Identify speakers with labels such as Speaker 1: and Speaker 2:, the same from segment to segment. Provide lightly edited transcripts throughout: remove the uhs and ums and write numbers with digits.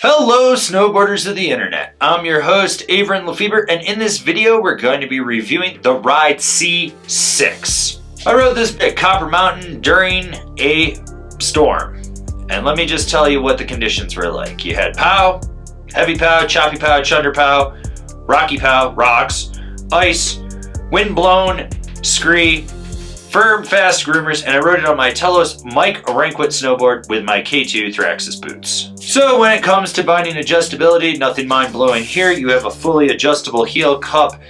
Speaker 1: Hello snowboarders of the internet, I'm your host Avran LeFeber, and in this video we're going to be reviewing the Ride C-6. I rode this at Copper Mountain during a storm, and let me just tell you what the conditions were like. You had pow, heavy pow, choppy pow, chunder pow, rocky pow, rocks, ice, wind blown, scree, firm, fast groomers, and I rode it on my Telos Mike Rankwit snowboard with my K2 Thraxis boots. So when it comes to binding adjustability, nothing mind-blowing here. You have a fully adjustable heel cup,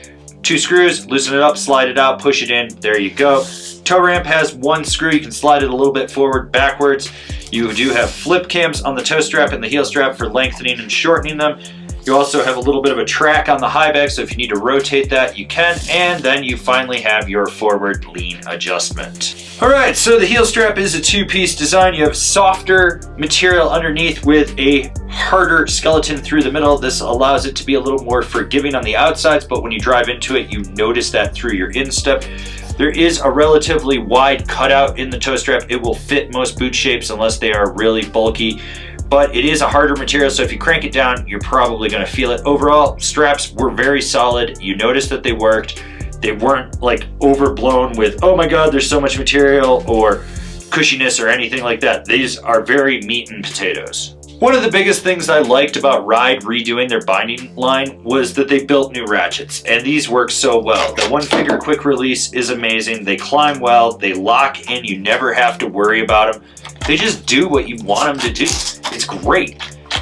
Speaker 1: 2 screws, loosen it up, slide it out, push it in, there you go. Toe ramp has 1 screw, you can slide it a little bit forward, backwards. You do have flip cams on the toe strap and the heel strap for lengthening and shortening them. You also have a little bit of a track on the Highback, so if you need to rotate that, you can. And then you finally have your forward lean adjustment. All right, so the heel strap is a 2-piece design. You have softer material underneath with a harder skeleton through the middle. This allows it to be a little more forgiving on the outsides, but when you drive into it, you notice that through your instep. There is a relatively wide cutout in the toe strap. It will fit most boot shapes unless they are really bulky. But it is a harder material, so if you crank it down, you're probably going to feel it. Overall, straps were very solid. You noticed that they worked. They weren't like overblown with, oh my god, there's so much material, or cushiness or anything like that. These are very meat and potatoes. One of the biggest things I liked about Ride redoing their binding line was that they built new ratchets, and these work so well. The 1-finger quick release is amazing. They climb well, they lock in, you never have to worry about them. They just do what you want them to do. It's great.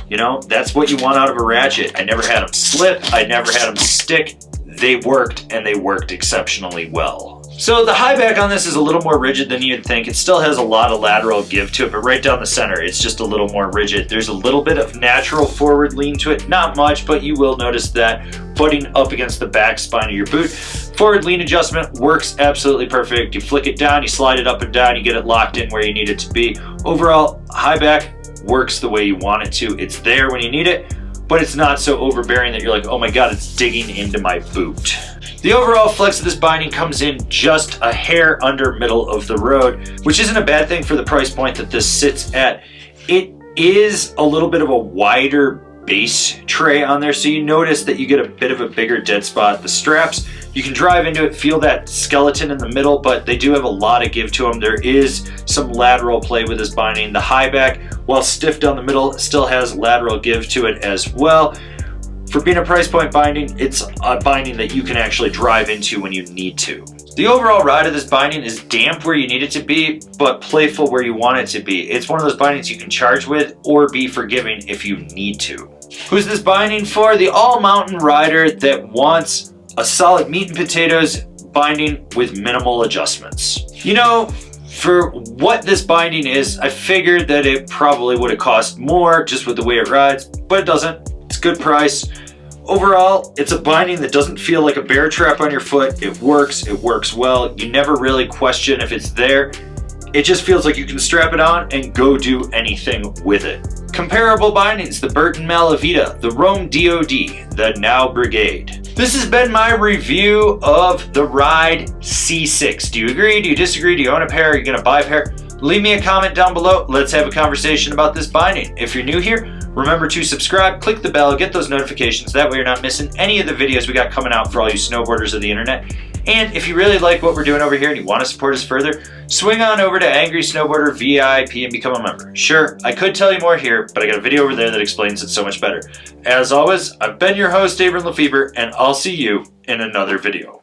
Speaker 1: You know, that's what you want out of a ratchet. I never had them slip, I never had them stick. They worked, and they worked exceptionally well. So the Highback on this is a little more rigid than you'd think. It still has a lot of lateral give to it, but right down the center, it's just a little more rigid. There's a little bit of natural forward lean to it. Not much, but you will notice that butting up against the back spine of your boot. Forward lean adjustment works absolutely perfect. You flick it down, you slide it up and down, you get it locked in where you need it to be. Overall, Highback works the way you want it to. It's there when you need it, but it's not so overbearing that you're like, oh my god, it's digging into my boot. The overall flex of this binding comes in just a hair under middle of the road, which isn't a bad thing for the price point that this sits at. It is a little bit of a wider base tray on there, so you notice that you get a bit of a bigger dead spot. The straps, you can drive into it, feel that skeleton in the middle, but they do have a lot of give to them. There is some lateral play with this binding. The Highback, while stiff down the middle, still has lateral give to it as well. For being a price point binding, it's a binding that you can actually drive into when you need to. The overall ride of this binding is damp where you need it to be, but playful where you want it to be. It's one of those bindings you can charge with or be forgiving if you need to. Who's this binding for? The all-mountain rider that wants a solid meat and potatoes binding with minimal adjustments. You know, for what this binding is, I figured that it probably would have cost more just with the way it rides, but it doesn't. It's a good price. Overall, it's a binding that doesn't feel like a bear trap on your foot. It works well. You never really question if it's there. It just feels like you can strap it on and go do anything with it. Comparable bindings, the Burton Malavita, the Rome DOD, the Now Brigade. This has been my review of the Ride C-6. Do you agree? Do you disagree? Do you own a pair? Are you gonna buy a pair? Leave me a comment down below. Let's have a conversation about this binding. If you're new here, remember to subscribe, click the bell, get those notifications. That way you're not missing any of the videos we got coming out for all you snowboarders of the internet. And if you really like what we're doing over here and you want to support us further, swing on over to Angry Snowboarder VIP and become a member. Sure, I could tell you more here, but I got a video over there that explains it so much better. As always, I've been your host, Avran LeFeber, and I'll see you in another video.